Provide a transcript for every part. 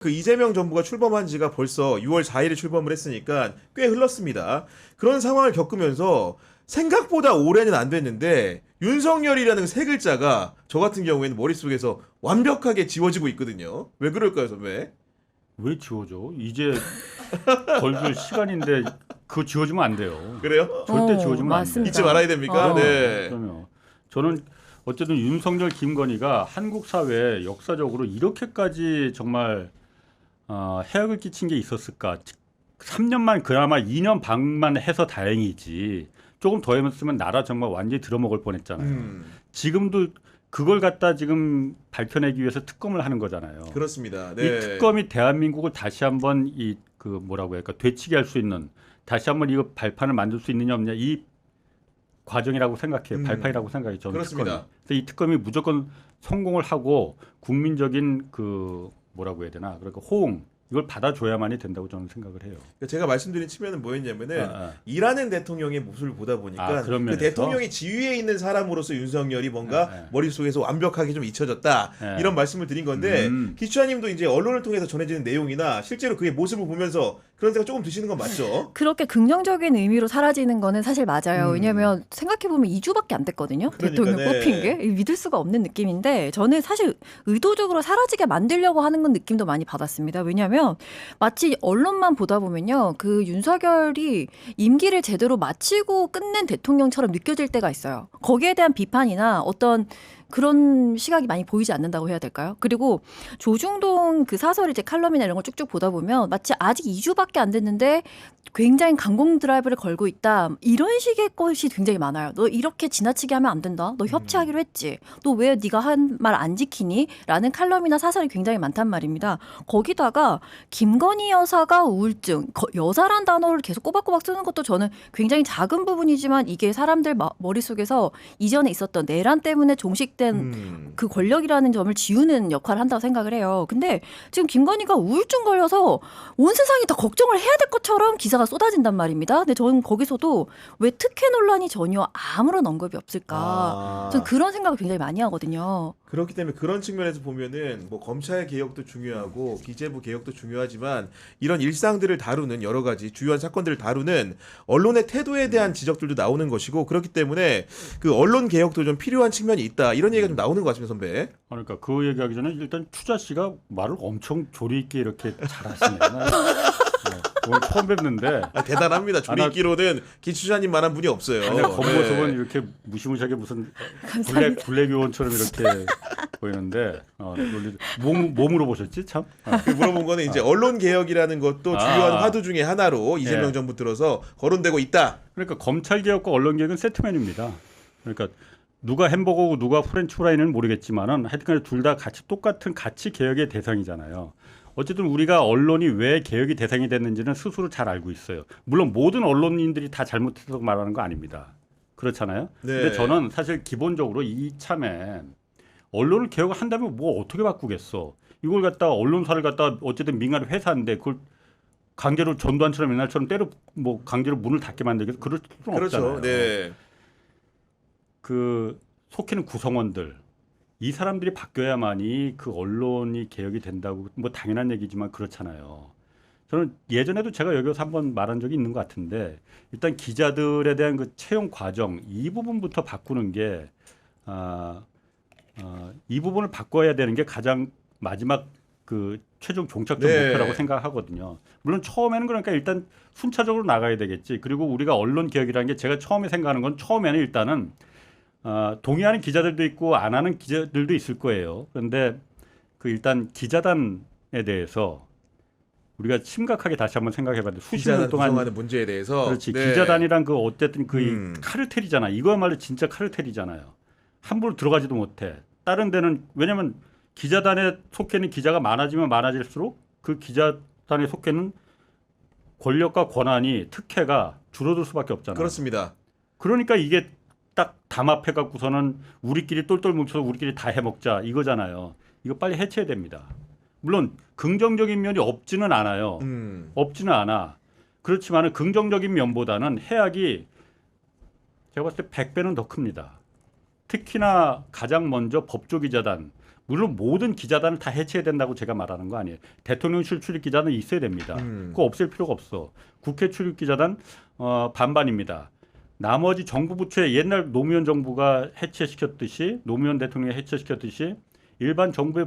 그 이재명 정부가 출범한 지가 벌써 6월 4일에 출범을 했으니까 꽤 흘렀습니다. 그런 상황을 겪으면서 생각보다 오래는 안 됐는데 윤석열이라는 세 글자가 저 같은 경우에는 머릿속에서 완벽하게 지워지고 있거든요. 왜 그럴까요, 선배? 왜 지워져? 이제 걸줄 시간인데 그거 지워지면 안 돼요. 그래요? 절대 지워지면 안 맞습니다. 돼. 잊지 말아야 됩니까? 네. 그럼요. 저는 어쨌든 윤석열, 김건희가 한국 사회에 역사적으로 이렇게까지 정말 해악을 끼친 게 있었을까? 3년만 그나마 2년 반만 해서 다행이지. 조금 더 했으면 나라 정말 완전히 들어먹을 뻔했잖아요. 지금도 그걸 갖다 지금 밝혀내기 위해서 특검을 하는 거잖아요. 그렇습니다. 이 네. 특검이 대한민국을 다시 한번 이 그 뭐라고 할까 되치게 할 수 있는 다시 한번 이거 발판을 만들 수 있느냐 없느냐 이 과정이라고 생각해요. 발판이라고 생각해요. 저는 그렇습니다. 특검이. 그래서 이 특검이 무조건 성공을 하고 국민적인 그 뭐라고 해야 되나 그러니까 호응 이걸 받아줘야만이 된다고 저는 생각을 해요. 제가 말씀드린 측면은 뭐였냐면은 아. 일하는 대통령의 모습을 보다 보니까 그런 그 면에서? 대통령이 지위에 있는 사람으로서 윤석열이 뭔가 머릿속에서 완벽하게 좀 잊혀졌다 이런 말씀을 드린 건데 기추아님도 이제 언론을 통해서 전해지는 내용이나 실제로 그의 모습을 보면서 그런 생각 조금 드시는 건 맞죠? 그렇게 긍정적인 의미로 사라지는 거는 사실 맞아요. 왜냐하면 생각해보면 2주밖에 안 됐거든요. 그러니까, 대통령 네. 뽑힌 게. 믿을 수가 없는 느낌인데 저는 사실 의도적으로 사라지게 만들려고 하는 건 느낌도 많이 받았습니다. 왜냐하면 마치 언론만 보다 보면요. 그 윤석열이 임기를 제대로 마치고 끝낸 대통령처럼 느껴질 때가 있어요. 거기에 대한 비판이나 어떤 그런 시각이 많이 보이지 않는다고 해야 될까요? 그리고 조중동 그 사설 이제 칼럼이나 이런 걸 쭉쭉 보다 보면 마치 아직 2주밖에 안 됐는데 굉장히 강공 드라이브를 걸고 있다. 이런 식의 것이 굉장히 많아요. 너 이렇게 지나치게 하면 안 된다. 너 협치하기로 했지. 너 왜 네가 한 말 안 지키니? 라는 칼럼이나 사설이 굉장히 많단 말입니다. 거기다가 김건희 여사가 우울증, 여사란 단어를 계속 꼬박꼬박 쓰는 것도 저는 굉장히 작은 부분이지만 이게 사람들 머릿속에서 이전에 있었던 내란 때문에 종식된 그 권력이라는 점을 지우는 역할을 한다고 생각을 해요. 근데 지금 김건희가 우울증 걸려서 온 세상이 다 걱정을 해야 될 것처럼 기사가 쏟아진단 말입니다. 근데 저는 거기서도 왜 특혜 논란이 전혀 아무런 언급이 없을까? 저는 그런 생각을 굉장히 많이 하거든요. 그렇기 때문에 그런 측면에서 보면은 뭐 검찰 개혁도 중요하고 기재부 개혁도 중요하지만 이런 일상들을 다루는 여러 가지 주요한 사건들을 다루는 언론의 태도에 대한 지적들도 나오는 것이고 그렇기 때문에 그 언론 개혁도 좀 필요한 측면이 있다 이런 얘기가 좀 나오는 것 같습니다, 선배. 그러니까 그 얘기하기 전에 일단 추자 씨가 말을 엄청 조리 있게 이렇게 잘하시네요. 오늘 처음 뵙는데 대단합니다. 조리 있기로는 기추자님만한 분이 없어요. 아니, 겉모습은 네. 이렇게 무시무시하게 무슨 감사합니다. 블랙 요원처럼 이렇게 보이는데 몸으로 보셨지 참. 그 물어본 거는 이제 언론 개혁이라는 것도 주요한 화두 중에 하나로 이재명 예. 정부 들어서 거론되고 있다. 그러니까 검찰 개혁과 언론 개혁은 세트맨입니다. 그러니까 누가 햄버거고 누가 프렌치 프라이는 모르겠지만은 하여튼 둘 다 같이 똑같은 가치 개혁의 대상이잖아요. 어쨌든 우리가 언론이 왜 개혁이 대상이 됐는지는 스스로 잘 알고 있어요. 물론 모든 언론인들이 다 잘못해서 말하는 거 아닙니다. 그렇잖아요. 네. 근데 저는 사실 기본적으로 이참에 언론을 개혁한다면 뭐 어떻게 바꾸겠어. 이걸 갖다가 언론사를 갖다가 어쨌든 민간 회사인데 그걸 강제로 전두환처럼 옛날처럼 때려 뭐 강제로 문을 닫게 만들겠어. 그럴 수는 그렇죠. 없잖아요. 네. 그 속히는 구성원들 이 사람들이 바뀌어야만이 그 언론이 개혁이 된다고 뭐 당연한 얘기지만 그렇잖아요. 저는 예전에도 제가 여기 와서 한번 말한 적이 있는 것 같은데 일단 기자들에 대한 그 채용 과정 이 부분부터 바꾸는 게 이 부분을 바꿔야 되는 게 가장 마지막 그 최종 종착점 네. 목표라고 생각하거든요. 물론 처음에는 그러니까 일단 순차적으로 나가야 되겠지. 그리고 우리가 언론 개혁이라는 게 제가 처음에 생각하는 건 처음에는 일단은 동의하는 기자들도 있고 안 하는 기자들도 있을 거예요. 그런데 그 일단 기자단에 대해서 우리가 심각하게 다시 한번 생각해봤는데 수십 년 기자단 동안 구성하는 문제에 대해서 그렇지 네. 기자단이란 그 어쨌든 그 카르텔이잖아. 이거야말로 진짜 카르텔이잖아요. 함부로 들어가지도 못해. 다른 데는 왜냐하면 기자단에 속해 있는 기자가 많아지면 많아질수록 그 기자단에 속해 있는 권력과 권한이 특혜가 줄어들 수밖에 없잖아요. 그렇습니다. 그러니까 이게 딱 담합해 갖고서는 우리끼리 똘똘 뭉쳐서 우리끼리 다 해먹자 이거잖아요. 이거 빨리 해체해야 됩니다. 물론 긍정적인 면이 없지는 않아요. 없지는 않아. 그렇지만 긍정적인 면보다는 해악이 제가 봤을 때 100배는 더 큽니다. 특히나 가장 먼저 법조기자단 물론 모든 기자단을 다 해체해야 된다고 제가 말하는 거 아니에요. 대통령실 출입 기자는 있어야 됩니다. 그거 없앨 필요가 없어. 국회 출입 기자단 반반입니다. 나머지 정부 부처에 옛날 노무현 정부가 해체시켰듯이 노무현 대통령이 해체시켰듯이 일반 정부의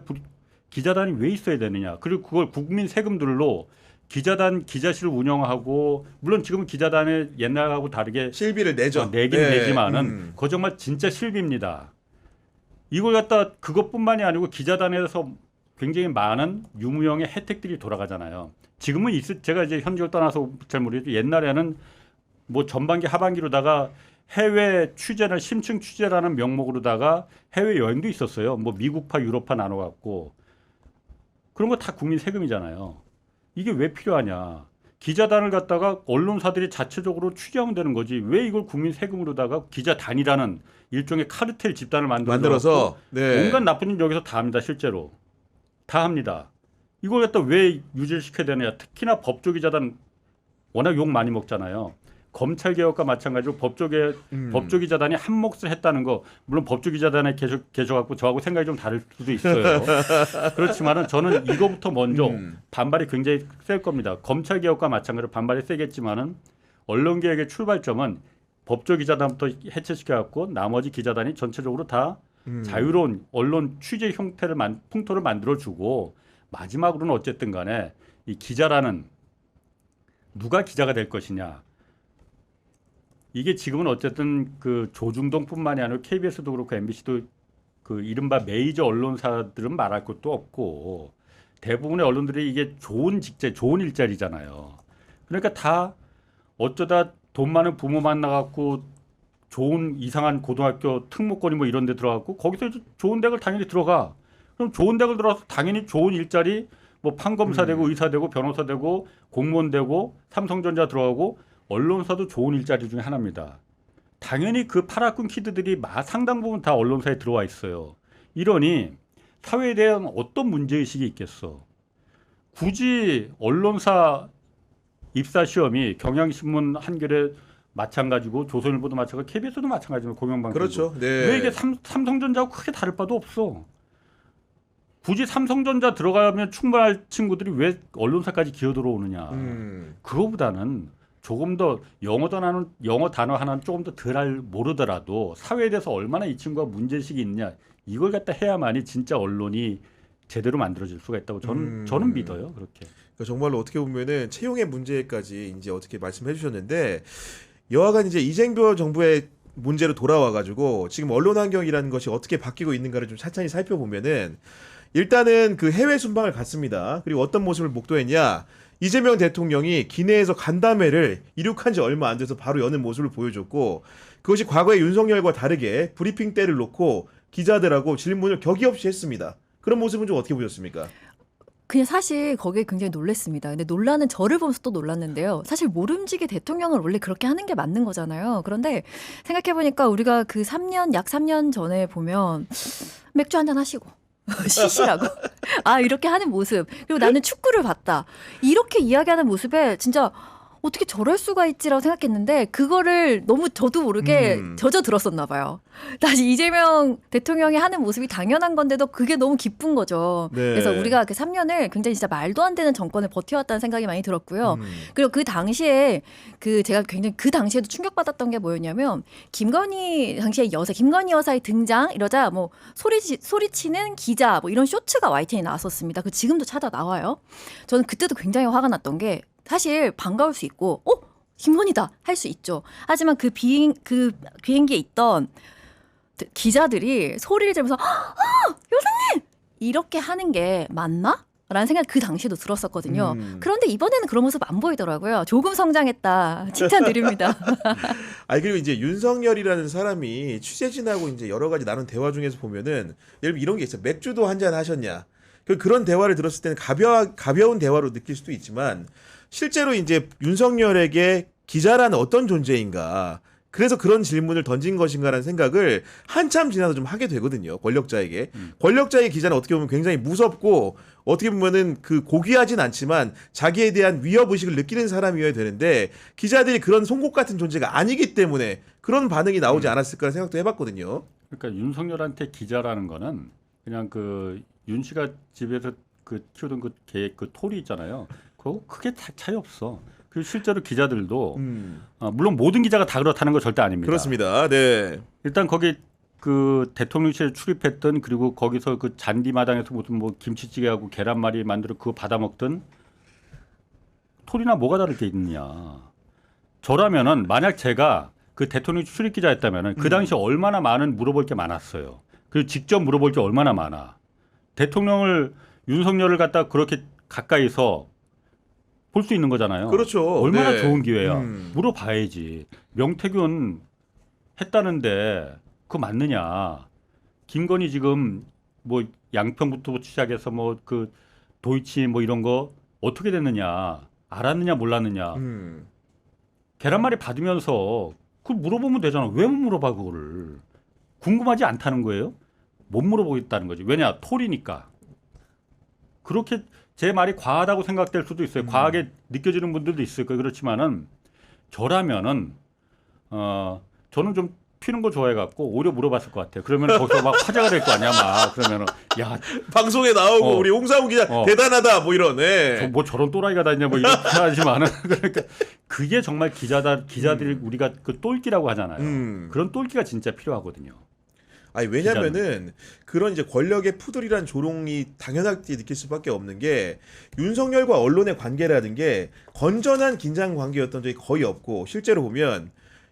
기자단이 왜 있어야 되느냐. 그리고 그걸 국민 세금들로 기자단 기자실을 운영하고 물론 지금은 기자단에 옛날하고 다르게 실비를 내죠. 내긴 네. 내지만은 그거 정말 진짜 실비입니다. 이걸 갖다 그것뿐만이 아니고 기자단에서 굉장히 많은 유무형의 혜택들이 돌아가잖아요. 지금은 제가 이제 현직을 떠나서 잘 모르겠죠. 옛날에는 뭐 전반기 하반기로다가 해외 취재나 심층 취재라는 명목으로다가 해외 여행도 있었어요. 뭐 미국파 유럽파 나눠 갖고 그런 거 다 국민 세금이잖아요. 이게 왜 필요하냐? 기자단을 갖다가 언론사들이 자체적으로 취재하면 되는 거지. 왜 이걸 국민 세금으로다가 기자단이라는 일종의 카르텔 집단을 만들어서 네. 온갖 나쁜 일 여기서 다 합니다. 실제로 다 합니다. 이걸 갖다 왜 유지를 시켜야 되느냐? 특히나 법조기자단 워낙 욕 많이 먹잖아요. 검찰 개혁과 마찬가지로 법조기자단이 한 몫을 했다는 거 물론 법조기자단에 계셔갖고 저하고 생각이 좀 다를 수도 있어요. 그렇지만은 저는 이거부터 먼저 반발이 굉장히 셀 겁니다. 검찰 개혁과 마찬가지로 반발이 세겠지만은 언론 개혁의 출발점은 법조기자단부터 해체시켜갖고 나머지 기자단이 전체적으로 다 자유로운 언론 취재 형태를 풍토를 만들어주고 마지막으로는 어쨌든 간에 이 기자라는 누가 기자가 될 것이냐. 이게 지금은 어쨌든 그 조중동뿐만이 아니라 KBS도 그렇고 MBC도 그 이른바 메이저 언론사들은 말할 것도 없고 대부분의 언론들이 이게 좋은 직제, 좋은 일자리잖아요. 그러니까 다 어쩌다 돈 많은 부모 만나갖고 좋은 이상한 고등학교 특목고니 뭐 이런 데 들어가고 거기서 좋은 대학을 당연히 들어가. 그럼 좋은 대학을 들어가서 당연히 좋은 일자리 뭐 판검사 되고 의사 되고 변호사 되고 공무원 되고 삼성전자 들어가고 언론사도 좋은 일자리 중에 하나입니다. 당연히 그 팔아꾼 키드들이 상당 부분 다 언론사에 들어와 있어요. 이러니 사회에 대한 어떤 문제의식이 있겠어. 굳이 언론사 입사 시험이 경향신문 한겨레 마찬가지고 조선일보도 마찬가지고 KBS도 마찬가지고 공영방송도. 그렇죠. 네. 왜 이게 삼성전자하고 크게 다를 바도 없어. 굳이 삼성전자 들어가면 충분할 친구들이 왜 언론사까지 기어 들어오느냐. 그거보다는 조금 더 영어 단어 하나는 조금 더 덜 모르더라도 사회에 대해서 얼마나 이 친구가 문제의식이 있냐 이걸 갖다 해야만이 진짜 언론이 제대로 만들어질 수가 있다고 저는 믿어요. 그렇게. 그러니까 정말로 어떻게 보면은 채용의 문제까지 이제 어떻게 말씀해 주셨는데 여하간 이제 이재명 정부의 문제로 돌아와가지고 지금 언론 환경이라는 것이 어떻게 바뀌고 있는가를 좀 차차히 살펴보면은 일단은 그 해외 순방을 갔습니다. 그리고 어떤 모습을 목도했냐? 이재명 대통령이 기내에서 간담회를 이룩한 지 얼마 안 돼서 바로 여는 모습을 보여줬고 그것이 과거의 윤석열과 다르게 브리핑 때를 놓고 기자들하고 질문을 격이 없이 했습니다. 그런 모습은 좀 어떻게 보셨습니까? 그냥 사실 거기에 굉장히 놀랐습니다. 근데 놀라는 저를 보면서 또 놀랐는데요. 사실 모름지기 대통령을 원래 그렇게 하는 게 맞는 거잖아요. 그런데 생각해보니까 우리가 그 약 3년 전에 보면 맥주 한잔 하시고 쉬시라고. 아, 이렇게 하는 모습. 그리고 나는 축구를 봤다. 이렇게 이야기하는 모습에 진짜 어떻게 저럴 수가 있지라고 생각했는데 그거를 너무 저도 모르게 젖어들었었나 봐요. 다시 이재명 대통령이 하는 모습이 당연한 건데도 그게 너무 기쁜 거죠. 네. 그래서 우리가 그 3년을 굉장히 진짜 말도 안 되는 정권을 버텨왔다는 생각이 많이 들었고요. 그리고 그 당시에 제가 굉장히 그 당시에도 충격받았던 게 뭐였냐면 김건희 당시에 김건희 여사의 등장 이러자 뭐 소리치는 기자 뭐 이런 쇼츠가 YTN에 나왔었습니다. 그 지금도 찾아 나와요. 저는 그때도 굉장히 화가 났던 게 사실 반가울 수 있고, 김건희다 할 수 있죠. 하지만 그 비행기에 있던 기자들이 소리를 지르면서 여사님 이렇게 하는 게 맞나? 라는 생각이 그 당시에도 들었었거든요. 그런데 이번에는 그런 모습 안 보이더라고요. 조금 성장했다. 칭찬드립니다. 그리고 이제 윤석열이라는 사람이 취재진하고 이제 여러 가지 나눈 대화 중에서 보면은 예를 들면 이런 게 있어요. 맥주도 한잔 하셨냐? 그런 대화를 들었을 때는 가벼운 대화로 느낄 수도 있지만 실제로 이제 윤석열에게 기자란 어떤 존재인가? 그래서 그런 질문을 던진 것인가라는 생각을 한참 지나서 좀 하게 되거든요. 권력자에게. 권력자의 기자는 어떻게 보면 굉장히 무섭고 어떻게 보면은 그 고귀하진 않지만 자기에 대한 위협의식을 느끼는 사람이어야 되는데 기자들이 그런 송곳 같은 존재가 아니기 때문에 그런 반응이 나오지 않았을까 생각도 해봤거든요. 그러니까 윤석열한테 기자라는 거는 그냥 그 윤 씨가 집에서 그 키우던 그 토리 있잖아요. 그거 크게 차이 없어. 그리고 실제로 기자들도 물론 모든 기자가 다 그렇다는 거 절대 아닙니다. 그렇습니다. 네. 일단 거기 그 대통령실에 출입했던 그리고 거기서 그 잔디마당에서 무슨 뭐 김치찌개하고 계란말이 만들어 그거 받아 먹던 토리나 뭐가 다를 게 있느냐. 저라면은 만약 제가 그 대통령 출입 기자였다면은 그 당시 얼마나 많은 물어볼 게 많았어요. 그리고 직접 물어볼 게 얼마나 많아. 대통령을 윤석열을 갖다 그렇게 가까이서 볼 수 있는 거잖아요. 그렇죠. 얼마나 네. 좋은 기회야. 물어봐야지. 명태균 했다는데 그거 맞느냐. 김건희 지금 뭐 양평부터 시작해서 뭐 그 도이치 뭐 이런 거 어떻게 됐느냐. 알았느냐 몰랐느냐. 계란말이 받으면서 그걸 물어보면 되잖아. 왜 못 물어봐 그거를. 궁금하지 않다는 거예요. 못 물어보겠다는 거지. 왜냐 토리니까. 그렇게 제 말이 과하다고 생각될 수도 있어요. 과하게 느껴지는 분들도 있을 거예요. 그렇지만은 저라면은 저는 좀 튀는 거 좋아해갖고 오히려 물어봤을 것 같아요. 그러면 거기서 막 화제가 될 거 아니야, 막 그러면은 야 방송에 나오고 우리 홍사훈 기자 대단하다 뭐 이런. 네. 뭐 저런 또라이가 다 있냐 뭐 이렇게 하지만은 그러니까 그게 정말 기자들이 우리가 그 똘끼라고 하잖아요. 그런 똘끼가 진짜 필요하거든요. 아니 왜냐면은 그런 이제 권력의 푸들이란 조롱이 당연하게 느낄 수밖에 없는 게 윤석열과 언론의 관계라는 게 건전한 긴장 관계였던 적이 거의 없고 실제로 보면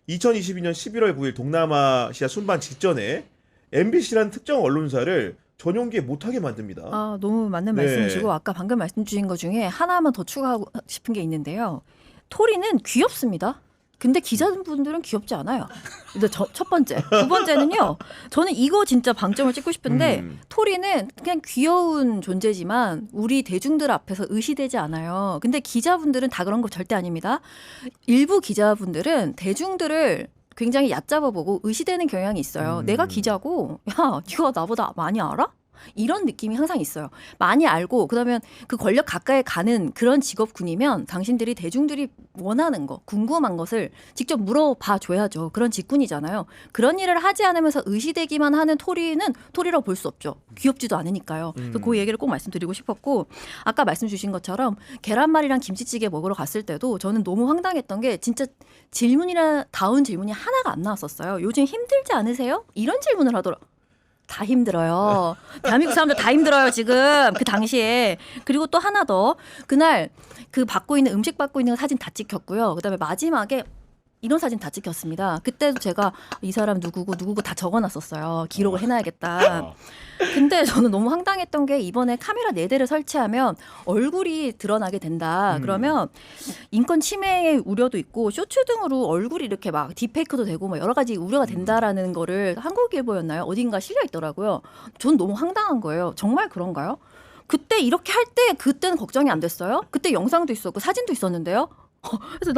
2022년 11월 9일 동남아시아 순방 직전에 MBC라는 특정 언론사를 전용기에 못하게 만듭니다. 아, 너무 맞는 네. 말씀이시고 아까 방금 말씀 주신 것 중에 하나만 더 추가하고 싶은 게 있는데요. 토리는 귀엽습니다. 근데 기자분들은 귀엽지 않아요. 근데 첫 번째. 두 번째는요. 저는 이거 진짜 방점을 찍고 싶은데 토리는 그냥 귀여운 존재지만 우리 대중들 앞에서 의시되지 않아요. 근데 기자분들은 다 그런 거 절대 아닙니다. 일부 기자분들은 대중들을 굉장히 얕잡아보고 의시되는 경향이 있어요. 내가 기자고 야 네가 나보다 많이 알아? 이런 느낌이 항상 있어요. 많이 알고 그러면 그 권력 가까이 가는 그런 직업군이면 당신들이 대중들이 원하는 거, 궁금한 것을 직접 물어봐 줘야죠. 그런 직군이잖아요. 그런 일을 하지 않으면서 의시되기만 하는 토리는 토리라고 볼 수 없죠. 귀엽지도 않으니까요. 그래서 그 얘기를 꼭 말씀드리고 싶었고 아까 말씀 주신 것처럼 계란말이랑 김치찌개 먹으러 갔을 때도 저는 너무 황당했던 게 진짜 질문이나 다운 질문이 하나가 안 나왔었어요. 요즘 힘들지 않으세요? 이런 질문을 하더라고요. 다 힘들어요. 대한민국 사람들 다 힘들어요 지금 그 당시에. 그리고 또 하나 더 그날 그 받고 있는 음식 받고 있는 사진 다 찍혔고요. 그다음에 마지막에 이런 사진 다 찍혔습니다. 그때도 제가 이 사람 누구고 다 적어놨었어요. 기록을 해놔야겠다. 근데 저는 너무 황당했던 게 이번에 카메라 4대를 설치하면 얼굴이 드러나게 된다. 그러면 인권 침해의 우려도 있고 쇼츠 등으로 얼굴이 이렇게 막 딥페이크도 되고 뭐 여러 가지 우려가 된다라는 거를 한국일보였나요? 어딘가 실려 있더라고요. 전 너무 황당한 거예요. 정말 그런가요? 그때 이렇게 할 때 그때는 걱정이 안 됐어요? 그때 영상도 있었고 사진도 있었는데요. 그래서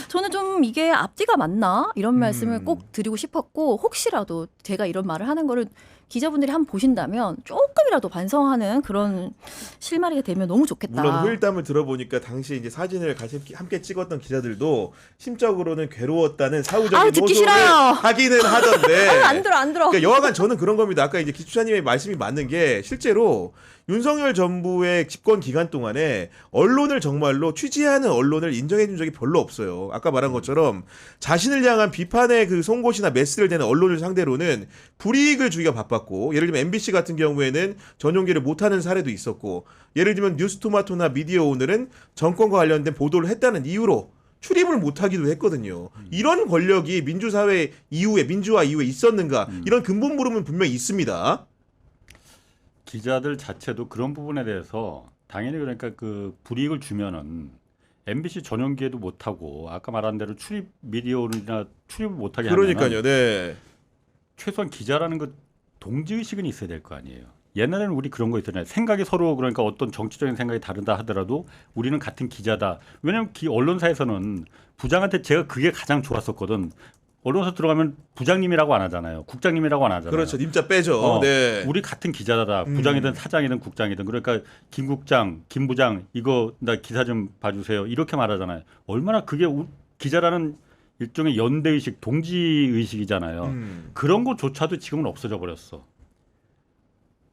저는 좀 이게 앞뒤가 맞나 이런 말씀을 꼭 드리고 싶었고 혹시라도 제가 이런 말을 하는 거를 기자분들이 한번 보신다면 조금이라도 반성하는 그런 실마리가 되면 너무 좋겠다. 물론 후일담을 들어보니까 당시 이제 사진을 같이 함께 찍었던 기자들도 심적으로는 괴로웠다는 사후적인 듣기 호소를 싫어요. 하기는 하던데. 안 들어. 그러니까 여하간 저는 그런 겁니다. 아까 이제 기수사님의 말씀이 맞는 게 실제로 윤석열 정부의 집권 기간 동안에 언론을 정말로 취재하는 언론을 인정해 준 적이 별로 없어요. 아까 말한 것처럼 자신을 향한 비판의 그 송곳이나 메스를 대는 언론을 상대로는 불이익을 주기가 바빴고 예를 들면 MBC 같은 경우에는 전용기를 못하는 사례도 있었고 예를 들면 뉴스토마토나 미디어 오늘은 정권과 관련된 보도를 했다는 이유로 출입을 못하기도 했거든요. 이런 권력이 민주화 이후에 있었는가 이런 근본 물음은 분명히 있습니다. 기자들 자체도 그런 부분에 대해서 당연히 그러니까 그 불이익을 주면은 MBC 전용기에도 못하고 아까 말한 대로 출입 미디어나 출입을 못하게 하면 그러니까요. 네. 최소한 기자라는 그 동지의식은 있어야 될 거 아니에요. 옛날에는 우리 그런 거 있잖아요. 생각이 서로 그러니까 어떤 정치적인 생각이 다르다 하더라도 우리는 같은 기자다. 왜냐하면 언론사에서는 부장한테 제가 그게 가장 좋았었거든. 언론사 들어가면 부장님이라고 안 하잖아요. 국장님이라고 안 하잖아요. 그렇죠. 님자 빼죠. 네. 우리 같은 기자다. 부장이든 사장이든 국장이든 그러니까 김 국장, 김 부장 이거 나 기사 좀 봐주세요. 이렇게 말하잖아요. 얼마나 그게 기자라는 일종의 연대의식, 동지의식이잖아요. 그런 것조차도 지금은 없어져 버렸어.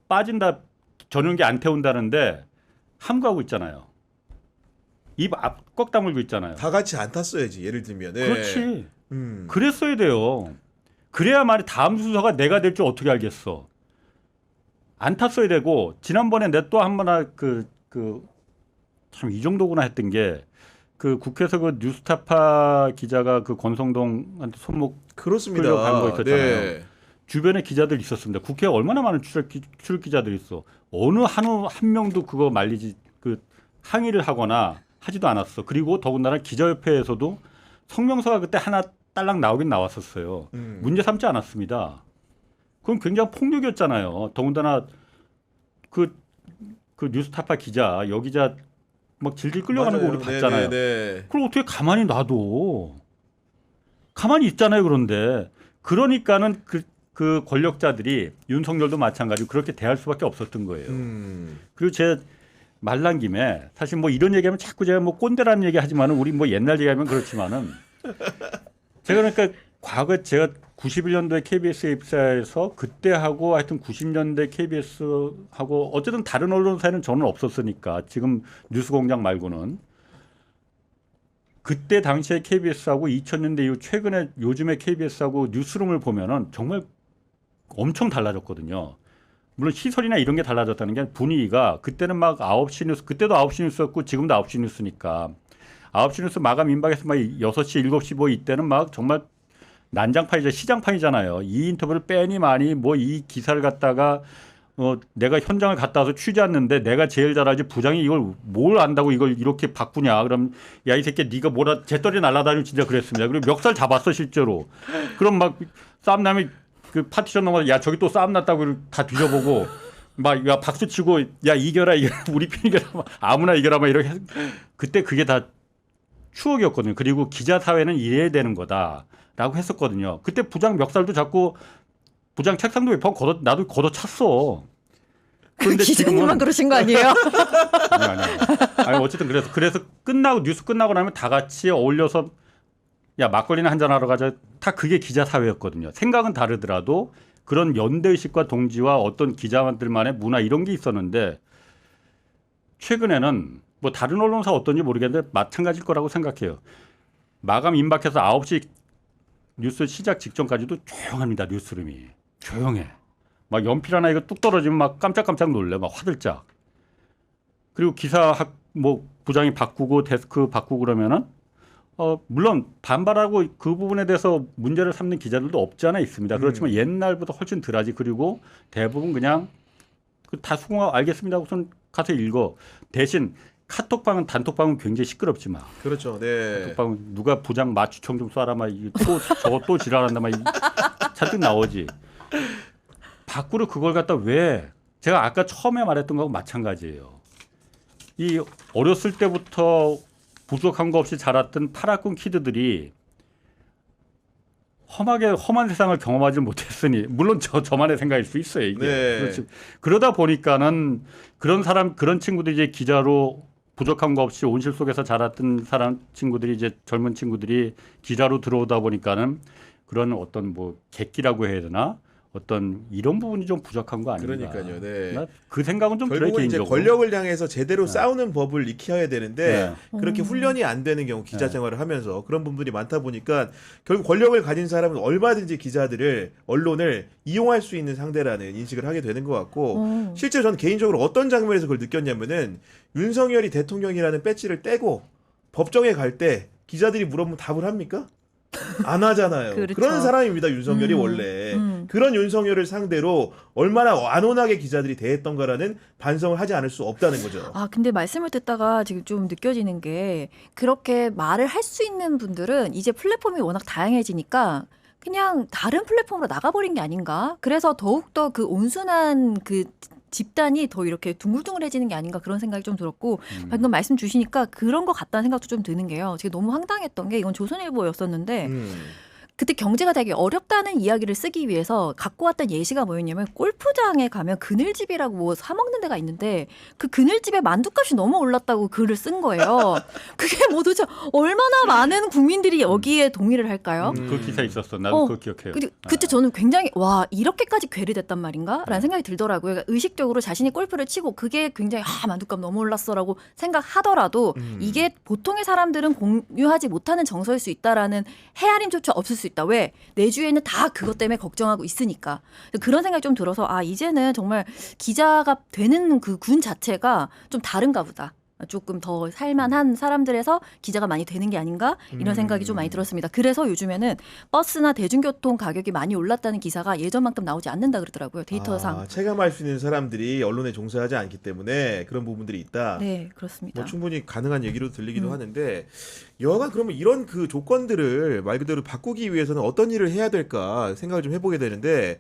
빠진다 전용기 안 태운다는데 함구하고 있잖아요. 입 앞 꽉 다물고 있잖아요. 다 같이 안 탔어야지. 예를 들면. 네. 그렇지. 그랬어야 돼요. 그래야만이 다음 순서가 내가 될 줄 어떻게 알겠어. 안 탔어야 되고 지난번에 내 또 한 번 참 이 정도구나 했던 게 그 국회에서 그 뉴스타파 기자가 그 권성동한테 손목 그렇습니다. 끌려고 간 거 있었잖아요. 네. 주변에 기자들 있었습니다. 국회에 얼마나 많은 출입 기자들이 있어. 어느 한 명도 그거 말리지 그 항의를 하거나 하지도 않았어. 그리고 더군다나 기자협회에서도 성명서가 그때 하나 딸랑 나오긴 나왔었어요. 문제 삼지 않았습니다. 그건 굉장히 폭력이었잖아요. 더군다나 그 뉴스타파 기자 여기자 막 질질 끌려가는 거 우리 봤잖아요. 네네네. 그걸 어떻게 가만히 놔둬? 가만히 있잖아요. 그런데 그러니까는 그 권력자들이 윤석열도 마찬가지로 그렇게 대할 수밖에 없었던 거예요. 그리고 제 말난 김에 사실 뭐 이런 얘기하면 자꾸 제가 뭐 꼰대라는 얘기 하지만은 우리 뭐 옛날 얘기하면 그렇지만은 제가 그러니까 과거에 제가 91년도에 KBS에 입사해서 그때 하고 하여튼 90년대 KBS 하고 어쨌든 다른 언론사에는 저는 없었으니까 지금 뉴스공장 말고는 그때 당시에 KBS하고 2000년대 이후 최근에 요즘에 KBS하고 뉴스룸을 보면은 정말 엄청 달라졌거든요. 물론 시설이나 이런 게 달라졌다는 게 분위기가 그때는 막 9시 뉴스 그때도 9시 뉴스였고 지금도 9시 뉴스니까 9시 뉴스 마감 임박해서 막 6시 7시 뭐 이때는 막 정말 난장판이죠. 시장판이잖아요. 이 인터뷰를 빼니 많이 뭐 이 기사를 갖다가 내가 현장을 갔다 와서 취재했는데 내가 제일 잘하지 부장이 이걸 뭘 안다고 이걸 이렇게 바꾸냐. 그럼 야 이 새끼 네가 뭐라 재떨이 날아다니면 진짜 그랬습니다. 그리고 멱살 잡았어 실제로. 그럼 막 싸움 나면 그 파티션 넘어서 야 저기 또 싸움 났다고 다 뒤져보고 막 야 박수 치고 야 이겨라 우리 편 이겨라 아무나 이겨라 막 이렇게 그때 그게 다 추억이었거든요. 그리고 기자 사회는 이래야 되는 거다라고 했었거든요. 그때 부장 멱살도 잡고 부장 책상도 몇 번 나도 걷어찼어. 그 기자님만 그러신 거 아니에요? 아니 어쨌든 그래서 끝나고 뉴스 끝나고 나면 다 같이 어울려서 야 막걸리나 한잔 하러 가자. 다 그게 기자 사회였거든요. 생각은 다르더라도 그런 연대의식과 동지와 어떤 기자들만의 문화 이런 게 있었는데 최근에는 뭐 다른 언론사 어떤지 모르겠는데 마찬가지일 거라고 생각해요. 마감 임박해서 9시 뉴스 시작 직전까지도 조용합니다. 뉴스룸이. 조용해. 막 연필 하나 이거 뚝 떨어지면 막 깜짝깜짝 놀래. 막 화들짝. 그리고 기사 뭐 부장이 바꾸고 데스크 바꾸고 그러면은 물론 반발하고 그 부분에 대해서 문제를 삼는 기자들도 없지 않아 있습니다. 그렇지만 옛날보다 훨씬 덜하지. 그리고 대부분 그냥 다 수긍하고 알겠습니다. 우선 가서 읽어. 대신 카톡방은 단톡방은 굉장히 시끄럽지만. 그렇죠. 네. 카톡방은 누가 부장 마취총 좀 쏴라 막 또 저거 또 지랄한다 막 잔뜩 나오지. 밖으로 그걸 갖다 왜 제가 아까 처음에 말했던 거하고 마찬가지예요. 이 어렸을 때부터 부족한 거 없이 자랐던 파라군 키드들이 험한 세상을 경험하지 못했으니 물론 저만의 생각일 수 있어요. 이게 네. 그렇지. 그러다 보니까는 그런 친구들이 이제 기자로 부족한 거 없이 온실 속에서 자랐던 친구들이 이제 젊은 친구들이 기자로 들어오다 보니까는 그런 어떤 뭐 객기라고 해야 되나 어떤 이런 부분이 좀 부족한 거 아닌가. 그러니까요. 네. 나 그 생각은 좀 들어요 결국은 이제 개인적으로. 권력을 향해서 제대로 싸우는 법을 익혀야 되는데 네. 그렇게 훈련이 안 되는 경우 기자 생활을 하면서 그런 부분들이 많다 보니까 결국 권력을 가진 사람은 얼마든지 기자들을 언론을 이용할 수 있는 상대라는 인식을 하게 되는 것 같고 실제 저는 개인적으로 어떤 장면에서 그걸 느꼈냐면은 윤석열이 대통령이라는 배지를 떼고 법정에 갈 때 기자들이 물어보면 답을 합니까? 안 하잖아요. 그렇죠. 그런 사람입니다. 윤석열이 원래. 그런 윤석열을 상대로 얼마나 완온하게 기자들이 대했던가라는 반성을 하지 않을 수 없다는 거죠. 아, 근데 말씀을 듣다가 지금 좀 느껴지는 게 그렇게 말을 할 수 있는 분들은 이제 플랫폼이 워낙 다양해지니까 그냥 다른 플랫폼으로 나가버린 게 아닌가. 그래서 더욱더 그 온순한 그 집단이 더 이렇게 둥글둥글해지는 게 아닌가 그런 생각이 좀 들었고 방금 말씀 주시니까 그런 것 같다는 생각도 좀 드는 게요. 제가 너무 황당했던 게 이건 조선일보였었는데 그때 경제가 되게 어렵다는 이야기를 쓰기 위해서 갖고 왔던 예시가 뭐였냐면 골프장에 가면 그늘집이라고 뭐 사 먹는 데가 있는데 그 그늘집에 만두값이 너무 올랐다고 글을 쓴 거예요. 그게 뭐 도대체 얼마나 많은 국민들이 여기에 동의를 할까요? 그 기사 있었어. 나도 그거 기억해요. 그때 저는 굉장히 와 이렇게까지 괴리됐단 말인가라는 생각이 들더라고요. 그러니까 의식적으로 자신이 골프를 치고 그게 굉장히 만두값 너무 올랐어라고 생각하더라도 이게 보통의 사람들은 공유하지 못하는 정서일 수 있다라는 헤아림조차 없을 수 있다. 왜? 내 주위에는 다 그것 때문에 걱정하고 있으니까. 그런 생각이 좀 들어서 이제는 정말 기자가 되는 그 군 자체가 좀 다른가 보다. 조금 더 살만한 사람들에서 기자가 많이 되는 게 아닌가 이런 생각이 좀 많이 들었습니다. 그래서 요즘에는 버스나 대중교통 가격이 많이 올랐다는 기사가 예전만큼 나오지 않는다 그러더라고요. 데이터상. 체감할 수 있는 사람들이 언론에 종사하지 않기 때문에 그런 부분들이 있다. 네, 그렇습니다. 뭐 충분히 가능한 얘기로 들리기도 하는데 여하간 그러면 이런 그 조건들을 말 그대로 바꾸기 위해서는 어떤 일을 해야 될까 생각을 좀 해보게 되는데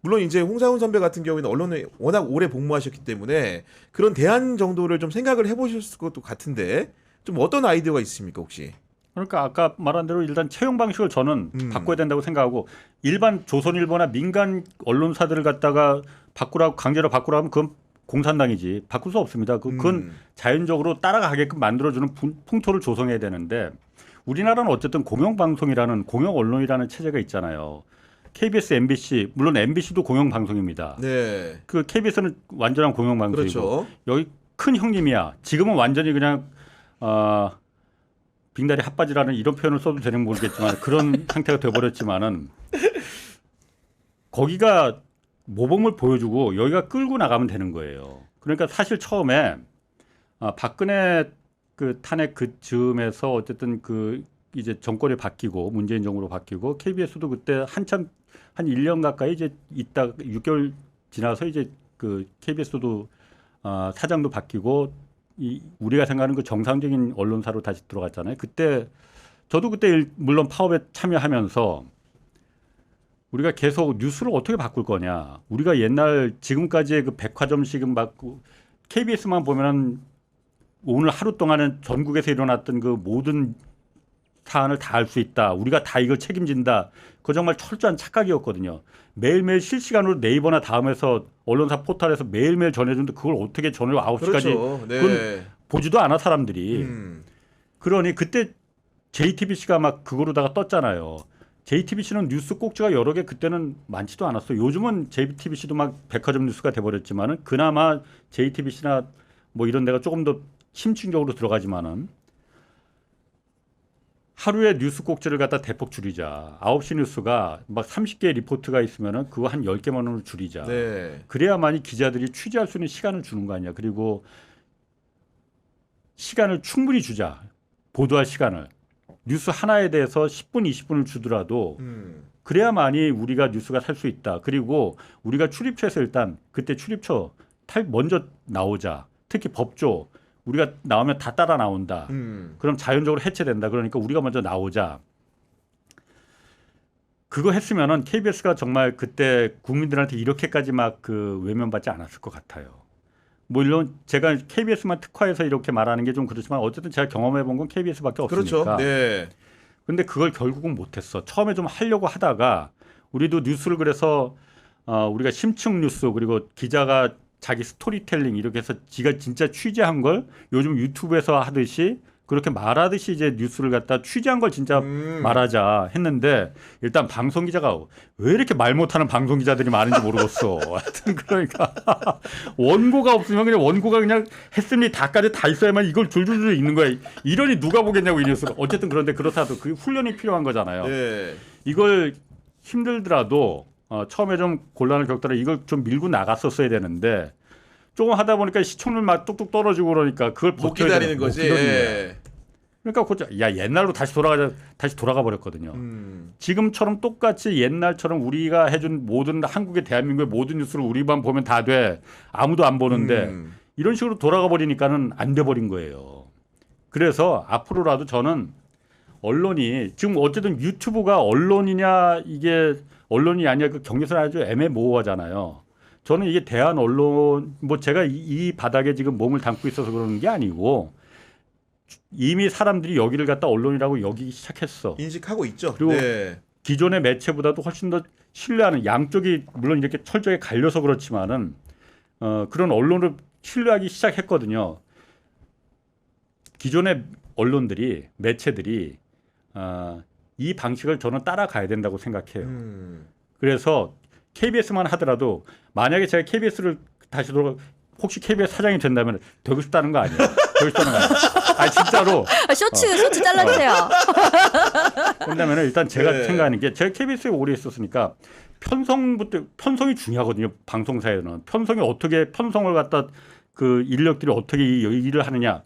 물론 이제 홍사훈 선배 같은 경우에는 언론에 워낙 오래 복무하셨기 때문에 그런 대안 정도를 좀 생각을 해보셨을 것도 같은데 좀 어떤 아이디어가 있습니까 혹시? 그러니까 아까 말한 대로 일단 채용 방식을 저는 바꿔야 된다고 생각하고 일반 조선일보나 민간 언론사들을 갖다가 바꾸라고 강제로 바꾸라고 하면 그건 공산당이지 바꿀 수 없습니다. 그건 자연적으로 따라가게끔 만들어주는 풍토를 조성해야 되는데 우리나라는 어쨌든 공영방송이라는 공영언론이라는 체제가 있잖아요. KBS, MBC 물론 MBC도 공영방송입니다. 네. 그 KBS는 완전한 공영방송이고 그렇죠. 여기 큰 형님이야. 지금은 완전히 그냥 빙다리 핫바지라는 이런 표현을 써도 되는 모르겠지만 그런 상태가 돼버렸지만은 거기가 모범을 보여주고 여기가 끌고 나가면 되는 거예요. 그러니까 사실 처음에 박근혜 그 탄핵 그 즈음에서 어쨌든 그 이제 정권이 바뀌고 문재인 정부로 바뀌고 KBS도 그때 한참 한 1년 가까이 이제 있다 6개월 지나서 이제 그 KBS도 사장도 바뀌고 우리가 생각하는 그 정상적인 언론사로 다시 들어갔잖아요. 그때 저도 그때 물론 파업에 참여하면서 우리가 계속 뉴스를 어떻게 바꿀 거냐. 우리가 옛날 지금까지의 그 백화점식 막 KBS만 보면은 오늘 하루 동안은 전국에서 일어났던 그 모든 사안을 다 알 수 있다. 우리가 다 이걸 책임진다. 그거 정말 철저한 착각이었거든요. 매일매일 실시간으로 네이버나 다음에서 언론사 포털에서 매일매일 전해주는데 그걸 어떻게 저녁 9시까지 그렇죠. 네. 그건 보지도 않아 사람들이. 그러니 그때 JTBC가 막 그거로다가 떴잖아요. JTBC는 뉴스 꼭지가 여러 개 그때는 많지도 않았어요. 요즘은 JTBC도 막 백화점 뉴스가 돼버렸지만은 그나마 JTBC나 뭐 이런 데가 조금 더 심층적으로 들어가지만은 하루에 뉴스 꼭지를 갖다 대폭 줄이자. 9시 뉴스가 막 30개 리포트가 있으면은 그거 한 10개만으로 줄이자. 네. 그래야만이 기자들이 취재할 수 있는 시간을 주는 거 아니야. 그리고 시간을 충분히 주자. 보도할 시간을. 뉴스 하나에 대해서 10분, 20분을 주더라도 그래야만이 우리가 뉴스가 살 수 있다. 그리고 우리가 출입처에서 일단 그때 출입처 먼저 나오자. 특히 법조. 우리가 나오면 다 따라 나온다. 그럼 자연적으로 해체된다. 그러니까 우리가 먼저 나오자. 그거 했으면은 KBS가 정말 그때 국민들한테 이렇게까지 막 그 외면받지 않았을 것 같아요. 물론 제가 KBS만 특화해서 이렇게 말하는 게 좀 그렇지만 어쨌든 제가 경험해 본 건 KBS밖에 없으니까. 그렇죠. 네. 근데 그걸 결국은 못했어. 처음에 좀 하려고 하다가 우리도 뉴스를 그래서 우리가 심층 뉴스 그리고 기자가 자기 스토리텔링 이렇게 해서 지가 진짜 취재한 걸 요즘 유튜브에서 하듯이 그렇게 말하듯이 이제 뉴스를 갖다 취재한 걸 진짜 말하자 했는데 일단 방송 기자가 왜 이렇게 말 못하는 방송 기자들이 많은지 모르겠어. 하여튼 그러니까 원고가 없으면 그냥 원고가 그냥 했으니 다까지 다 있어야만 이걸 줄줄줄 읽는 거야. 이러니 누가 보겠냐고 이 뉴스를. 어쨌든 그런데 그렇다도 그 훈련이 필요한 거잖아요. 네. 이걸 힘들더라도 처음에 좀 곤란을 겪더라도 이걸 좀 밀고 나갔었어야 되는데 조금 하다 보니까 시청률 막 뚝뚝 떨어지고 그러니까 그걸 못 기다리는 거지. 예. 그러니까 야 옛날로 다시 돌아가 버렸거든요. 지금처럼 똑같이 옛날처럼 우리가 해준 모든 한국의 대한민국의 모든 뉴스를 우리만 보면 다 돼. 아무도 안 보는데 이런 식으로 돌아가 버리니까는 안 돼 버린 거예요. 그래서 앞으로라도 저는 언론이 지금 어쨌든 유튜브가 언론이냐 이게 언론이 아니야 그 경계선 아주 애매모호하잖아요. 저는 이게 대한 언론 뭐 제가 이 바닥에 지금 몸을 담고 있어서 그러는 게 아니고 이미 사람들이 여기를 갖다 언론이라고 여기기 시작했어. 인식하고 있죠. 그리고 네. 기존의 매체보다도 훨씬 더 신뢰하는 양쪽이 물론 이렇게 철저하게 갈려서 그렇지만은 그런 언론을 신뢰하기 시작했거든요. 기존의 언론들이 매체들이 이 방식을 저는 따라가야 된다고 생각해요. 그래서 KBS만 하더라도 만약에 제가 KBS를 다시 돌아 혹시 KBS 사장이 된다면 되고 싶다는 거 아니에요? 되고 싶다는 거 아니에요? 아 진짜로. 쇼츠 잘라주세요. 왜냐면 일단 제가 네. 생각하는 게 제가 KBS에 오래 있었으니까 편성이 중요하거든요. 방송사에는 편성을 갖다 그 인력들이 어떻게 이 일을 하느냐.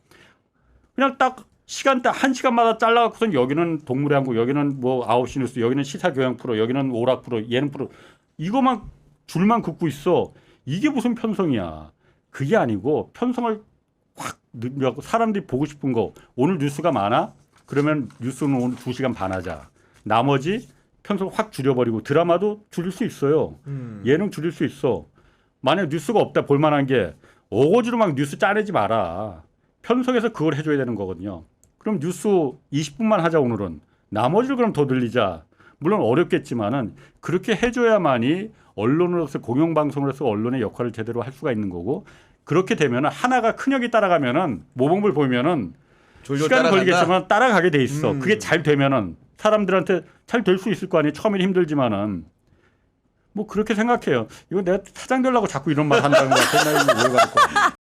그냥 딱 시간대 1시간마다 잘라갖고선 여기는 동물의 한국, 여기는 뭐 9시 뉴스, 여기는 시사교양 프로, 여기는 오락 프로, 예능 프로 이거만 줄만 긋고 있어. 이게 무슨 편성이야. 그게 아니고 편성을 확 늘려갖고 사람들이 보고 싶은 거 오늘 뉴스가 많아? 그러면 뉴스는 오늘 2시간 반 하자. 나머지 편성을 확 줄여버리고 드라마도 줄일 수 있어요. 예능 줄일 수 있어. 만약 뉴스가 없다 볼만한 게 어거지로 막 뉴스 짜내지 마라. 편성해서 그걸 해줘야 되는 거거든요. 그럼 뉴스 20분만 하자 오늘은. 나머지를 그럼 더 늘리자. 물론 어렵겠지만은 그렇게 해줘야만이 언론으로서 공영방송으로서 언론의 역할을 제대로 할 수가 있는 거고 그렇게 되면은 하나가 큰형이 따라가면은 모범을 보이면은 시간은 걸리겠지만 따라가게 돼 있어. 그게 잘 되면은 사람들한테 잘 될 수 있을 거 아니에요. 처음엔 힘들지만은 뭐 그렇게 생각해요. 이거 내가 사장 되려고 자꾸 이런 말 한다는 거 같아. 나 이거 오해가 될 거 아니에요.